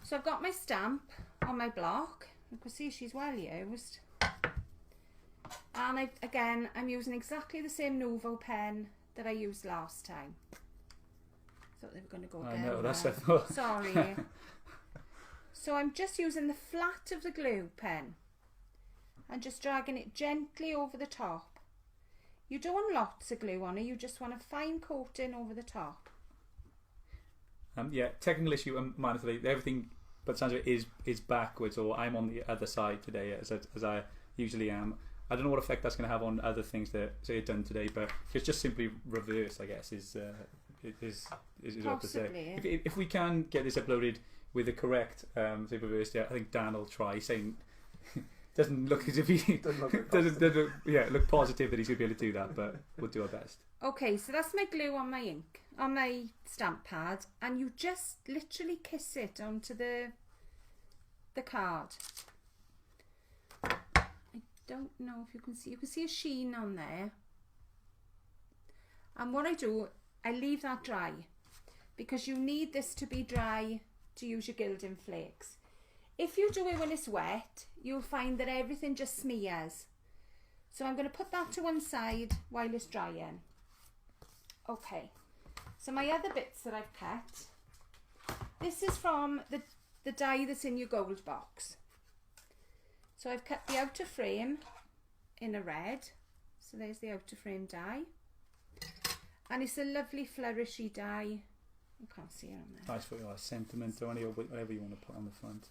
So I've got my stamp on my block. You can see she's well used. And I'm using exactly the same Nuvo pen that I used last time. Thought they were going to go again. I know, that's it. Sorry. So I'm just using the flat of the glue pen and just dragging it gently over the top. You don't want lots of glue on it, you just want a fine coating over the top. Yeah, technical issue, everything but sounds of it is backwards, or I'm on the other side today as I usually am. I don't know what effect that's going to have on other things that say are done today, but it's just simply reverse, I guess, is what to say. If we can get this uploaded with the correct say reverse, I think Dan will try. Saying doesn't look as if he doesn't look positive that he's going to be able to do that, but we'll do our best. Okay, so that's my glue on my ink, on my stamp pad, and you just literally kiss it onto the card. I don't know if you can see a sheen on there. And what I do, I leave that dry because you need this to be dry to use your Gilding Flakes. If you do it when it's wet, you'll find that everything just smears. So I'm going to put that to one side while it's drying. Okay, so my other bits that I've cut, this is from the die that's in your gold box. So I've cut the outer frame in a red, so there's the outer frame die, and it's a lovely flourishy die. You can't see it on there. Nice for your sentiment or whatever you want to put on the front.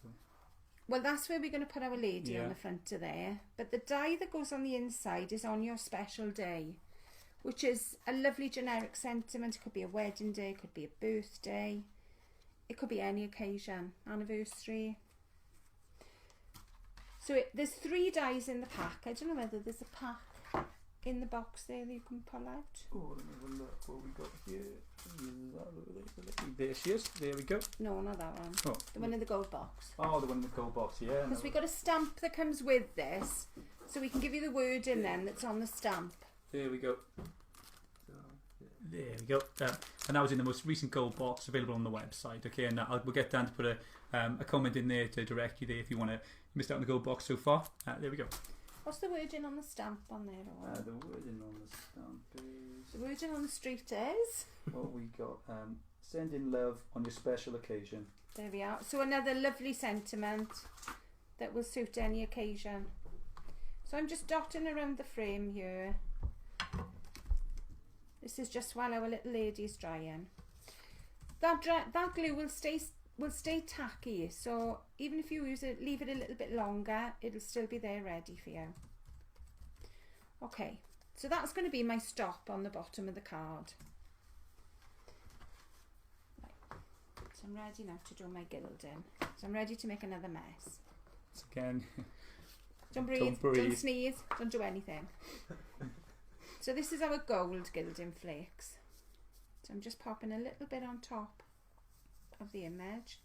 Well, that's where we're going to put our lady on the front to there. But the die that goes on the inside is on your special day, which is a lovely generic sentiment. It could be a wedding day, it could be a birthday, it could be any occasion, anniversary. So there's 3 dies in the pack. I don't know whether there's a pack in the box there that you can pull out. Oh, let me have a look what we got here. There she is. There we go. No, not that one. Oh. The one in the gold box. Oh, the one in the gold box, yeah. Because we got a stamp that comes with this, so we can give you the word in then that's on the stamp. There we go. There we go. And that was in the most recent gold box available on the website. Okay, and we'll get Dan to put a comment in there to direct you there if you want to miss out on the gold box so far. There we go. What's the wording on the stamp on there? The wording on the stamp is... The wording on the street is... What we got? Send in love on your special occasion. There we are. So another lovely sentiment that will suit any occasion. So I'm just dotting around the frame here. This is just while our little lady's drying. That glue will stay will stay tacky, so even if you leave it a little bit longer, it'll still be there ready for you. Okay, so that's going to be my stop on the bottom of the card. Right. So I'm ready now to do my gilding. So I'm ready to make another mess. So again, don't breathe, don't sneeze, don't do anything. So this is our gold gilding flakes. So I'm just popping a little bit on top of the image.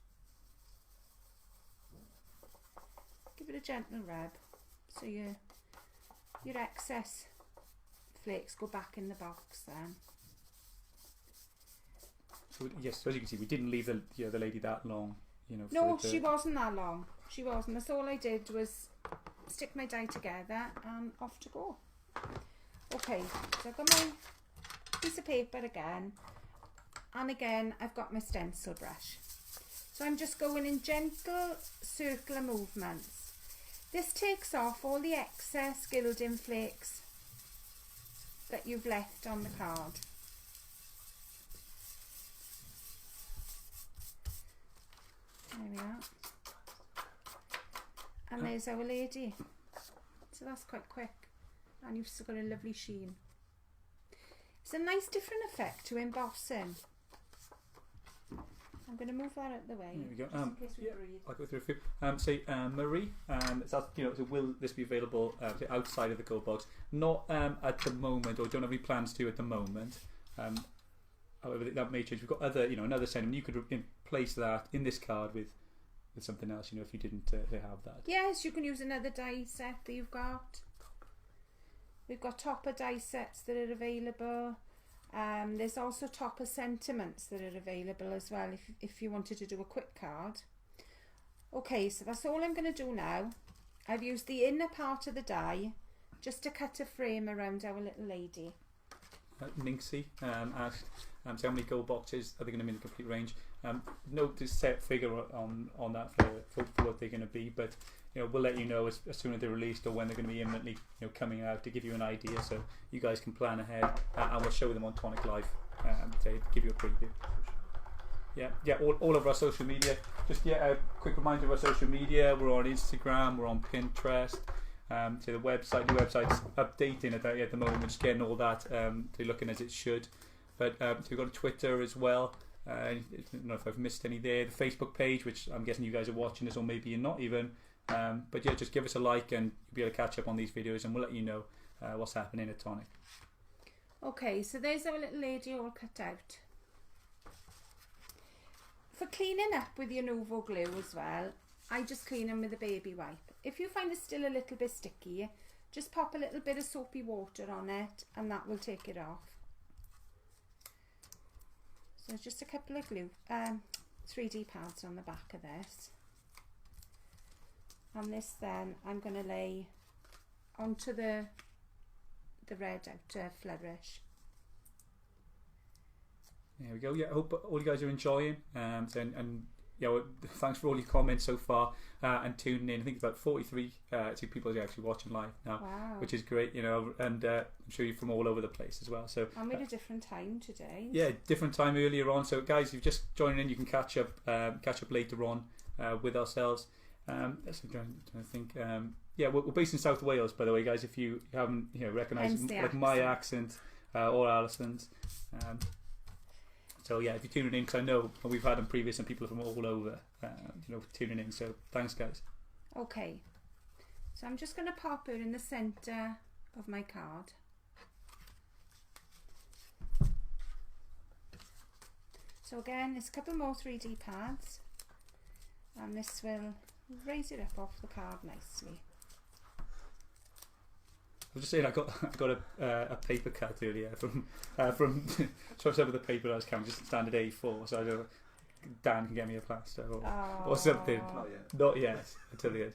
Give it a gentle rub so your excess flakes go back in the box then. So yes, so as you can see, we didn't leave the lady that long. You know. No, she wasn't that long. She wasn't. That's all I did was stick my die together and off to go. Okay, so I've got my piece of paper again. And again, I've got my stencil brush. So I'm just going in gentle circular movements. This takes off all the excess gilding flakes that you've left on the card. There we are. And there's our lady. So that's quite quick. And you've still got a lovely sheen. It's a nice different effect to embossing. I'm going to move that out of the way. There we go. In case we breathe. I'll go through a few. Say Marie. So will this be available outside of the gold box? Not at the moment, or don't have any plans to at the moment. However, that may change. We've got other, another sentiment. You could place that in this card with something else. If you didn't have that. Yes, you can use another die set that you've got. We've got topper die sets that are available. There's also topper sentiments that are available as well if you wanted to do a quick card. Okay, so that's all I'm going to do now. I've used the inner part of the die just to cut a frame around our little lady. Minxie asked how many gold boxes are they going to be in the complete range. No set figure on that for what they're going to be, but we'll let you know as soon as they're released or when they're going to be imminently coming out to give you an idea, so you guys can plan ahead, and we'll show them on Tonic Live to give you a preview. Yeah. All of our social media. Just a quick reminder of our social media. We're on Instagram. We're on Pinterest. So the website's updating at the moment, just getting all that to looking as it should. But so we've got a Twitter as well. I don't know if I've missed any there. The Facebook page, which I'm guessing you guys are watching this, or maybe you're not even. But yeah, just give us a like and you'll be able to catch up on these videos, and we'll let you know what's happening at Tonic. Okay, so there's our little lady all cut out. For cleaning up with your Nuvo glue as well, I just clean them with a baby wipe. If you find it's still a little bit sticky, just pop a little bit of soapy water on it and that will take it off. So just a couple of glue, 3D pads on the back of this. And this then I'm going to lay onto the red outer flourish. There we go. Yeah, I hope all you guys are enjoying. Thanks for all your comments so far and tuning in. I think about 43 people are actually watching live now, wow, which is great. And I'm sure you're from all over the place as well. So I'm at a different time today. Yeah, different time earlier on. So guys, if you've just joined in, you can catch up later on with ourselves. I'm trying to think. We're based in South Wales, by the way, guys. If you haven't recognised my accent or Alison's. So yeah, if you're tuning in, because I know we've had them previous and people are from all over, tuning in. So thanks, guys. Okay, so I'm just going to pop her in the centre of my card. So again, there's a couple more 3D pads, and this will raise it up off the card nicely. I was just saying, I got a paper cut earlier from some of the paper I was carrying, just standard A4. So I don't know, Dan can get me a plaster or something. Not yet. Until the end.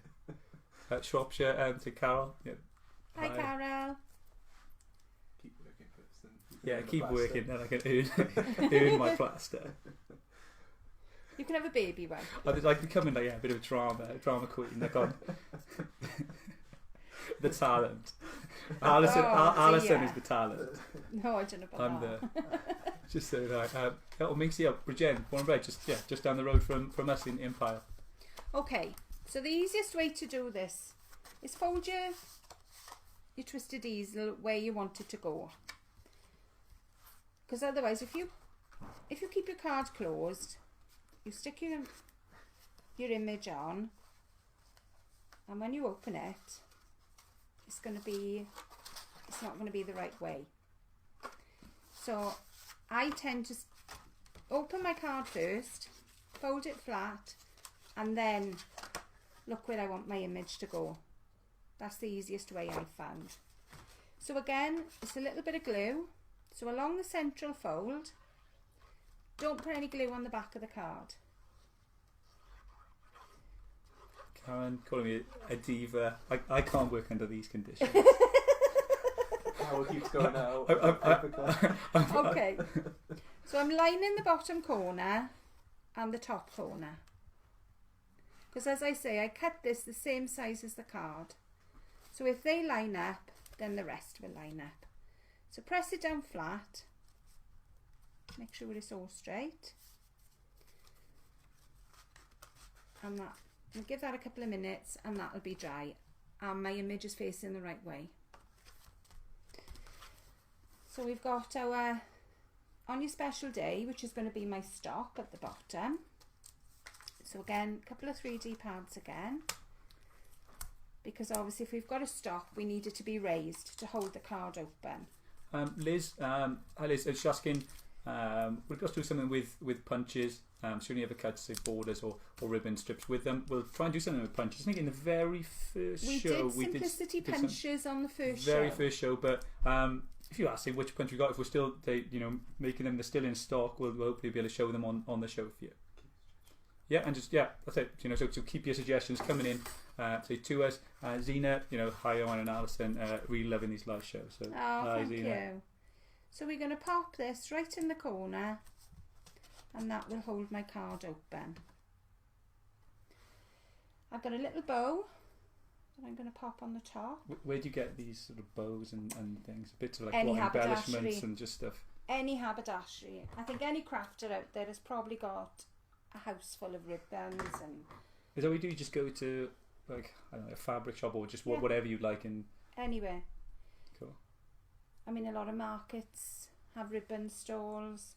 Shropshire to Carol. Yeah. Hi, Carol. Keep working first. Yeah, keep working, then I can earn my plaster. You can have a baby wipe. I'd like becoming a bit of a drama queen. Like on the talent. Alison is the talent. No, I don't know about that. Just so that. Oh, Minxie up, Bridgen, Born and Bred, just down the road from us in Empire. Okay, so the easiest way to do this is fold your twisted easel where you want it to go. Because otherwise, if you keep your card closed, you stick your image on, and when you open it, it's not going to be the right way. So I tend to open my card first, fold it flat, and then look where I want my image to go. That's the easiest way I've found. So again, it's a little bit of glue. So along the central fold, don't put any glue on the back of the card. Karen calling me a diva. I can't work under these conditions. How keeps going now. Okay, so I'm lining the bottom corner and the top corner. Because as I say, I cut this the same size as the card. So if they line up, then the rest will line up. So press it down flat. Make sure it's all straight. And that, and give that a couple of minutes and that'll be dry. And my image is facing the right way. So we've got our On Your Special Day, which is going to be my stop at the bottom. So again, a couple of 3D pads again. Because obviously if we've got a stop, we need it to be raised to hold the card open. Liz, hi Liz, she's asking, we've got to do something with punches. She only ever cuts, say, borders or ribbon strips with them. We'll try and do something with punches. I think in the very first show we did Simplicity punches on the first first show, but if you ask, say, which punch we got, if we're still, making them, they're still in stock, we'll hopefully be able to show them on the show for you. Yeah, and that's it. So keep your suggestions coming in. Say to us, Zena. Hi, Owen and Alison. Really loving these live shows. So thank you. So we're going to pop this right in the corner, and that will hold my card open. I've got a little bow that I'm going to pop on the top. Where do you get these sort of bows and things? Bits of like Any embellishments and just stuff. Any haberdashery. I think any crafter out there has probably got a house full of ribbons and. Is that what you do? You just go to a fabric shop or just whatever you'd like and anywhere. Cool. I mean, a lot of markets have ribbon stalls,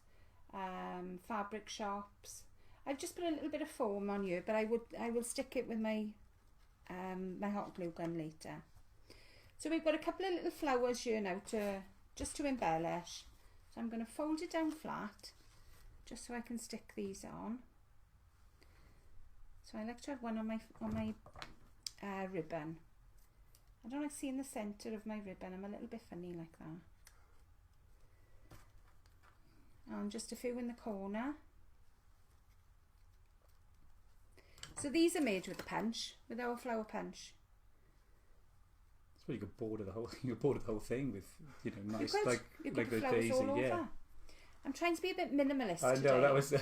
fabric shops. I've just put a little bit of foam on you, but I will stick it with my my hot glue gun later. So we've got a couple of little flowers here now just to embellish. So I'm going to fold it down flat, just so I can stick these on. So I like to have one on my ribbon. I don't like seeing the centre of my ribbon. I'm a little bit funny like that. And just a few in the corner. So these are made with the punch, with our flower punch. So you could border the whole thing with nice you could the flowers daisy, all over. yeah. I'm trying to be a bit minimalist I know today. that was.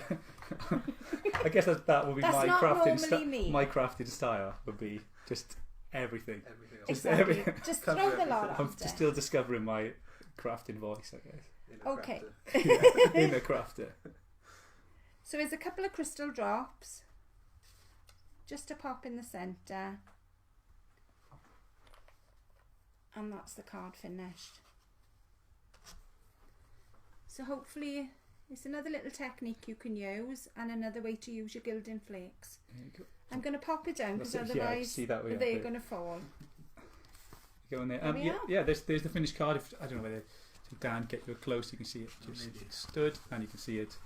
I guess that would be That's my not crafting normally me. My crafting style would be just everything. Exactly. Just throw the lot I'm after. still discovering my crafting voice, I guess. Okay. In a crafter. So there's a couple of crystal drops, just to pop in the centre, and that's the card finished. So hopefully it's another little technique you can use and another way to use your Gilding flakes. I'm going to pop it down because otherwise they're going to fall. Go in there. There's the finished card. I don't know whether Dan get you close, you can see it just stood and you can see it.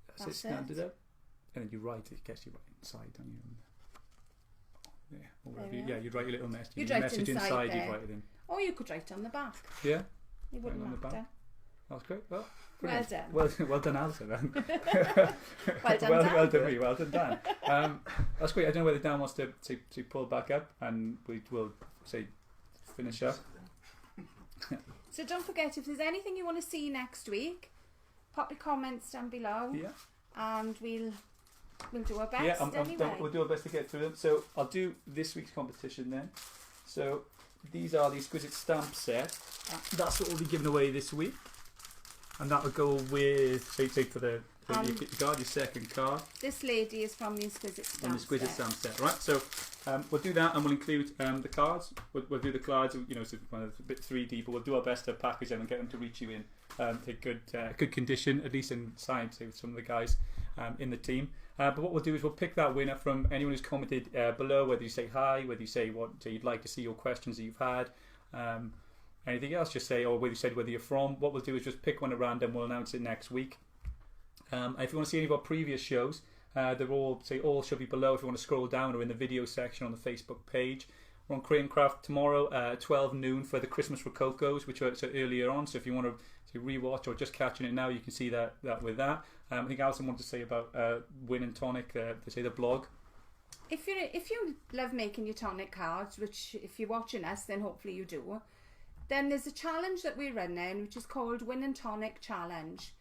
That's it, stand it up, and then you write it. Gets you right inside, don't you? You'd write your little message. You'd write message inside. You'd write it in. Or you could write on the back. Yeah. It wouldn't matter. That's great. Well done. Well done, Alison. Then. Well done, Dan. Well done, me. Well done, Dan. That's great. I don't know whether Dan wants to pull back up, and we will say finish up. So don't forget, if there's anything you want to see next week, pop your comments down below. Yeah. And we'll do our best anyway. We'll do our best to get through them. So I'll do this week's competition then. So these are the Exquisite stamp set. That's what we'll be giving away this week. And that would go with, say for the card, your second card. This lady is from the Exquisite stamp The Exquisite stamp set, right? So we'll do that, and we'll include the cards. We'll do the cards, you know, so it's a bit 3D, but we'll do our best to package them and get them to reach you in good condition, at least in science, with some of the guys in the team. But what we'll do is we'll pick that winner from anyone who's commented below, whether you say hi, whether you say what you'd like to see, your questions that you've had. Anything else, just say, or whether you said whether you're from. What we'll do is just pick one at random. We'll announce it next week. If you want to see any of our previous shows, they're all should be below if you want to scroll down, or in the video section on the Facebook page. We're on Create & Craft tomorrow, 12 noon for the Christmas Rococos, which are earlier on. So if you want to rewatch or just catching it now, you can see that with that. I think Alison wanted to say about Win and Tonic, to say the blog. If you love making your tonic cards, which if you're watching us, then hopefully you do, then there's a challenge that we're running, which is called Win and Tonic Challenge.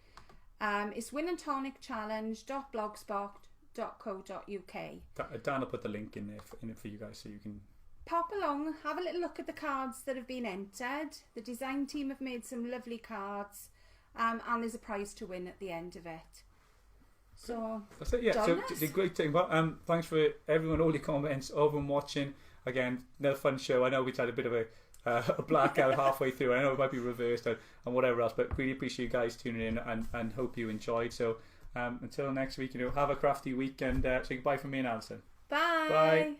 It's winandtonicchallenge.blogspot.co.uk. Dan will put the link in there for you guys, so you can pop along, have a little look at the cards that have been entered. The design team have made some lovely cards, and there's a prize to win at the end of it. So that's it. Yeah, so it's a great thing. But thanks for everyone, all your comments, everyone watching. Again, another fun show. I know we had a bit of a blackout halfway through. I know it might be reversed and whatever else, but really appreciate you guys tuning in and hope you enjoyed. So until next week, have a crafty week, and say goodbye from me and Alison. Bye. Bye.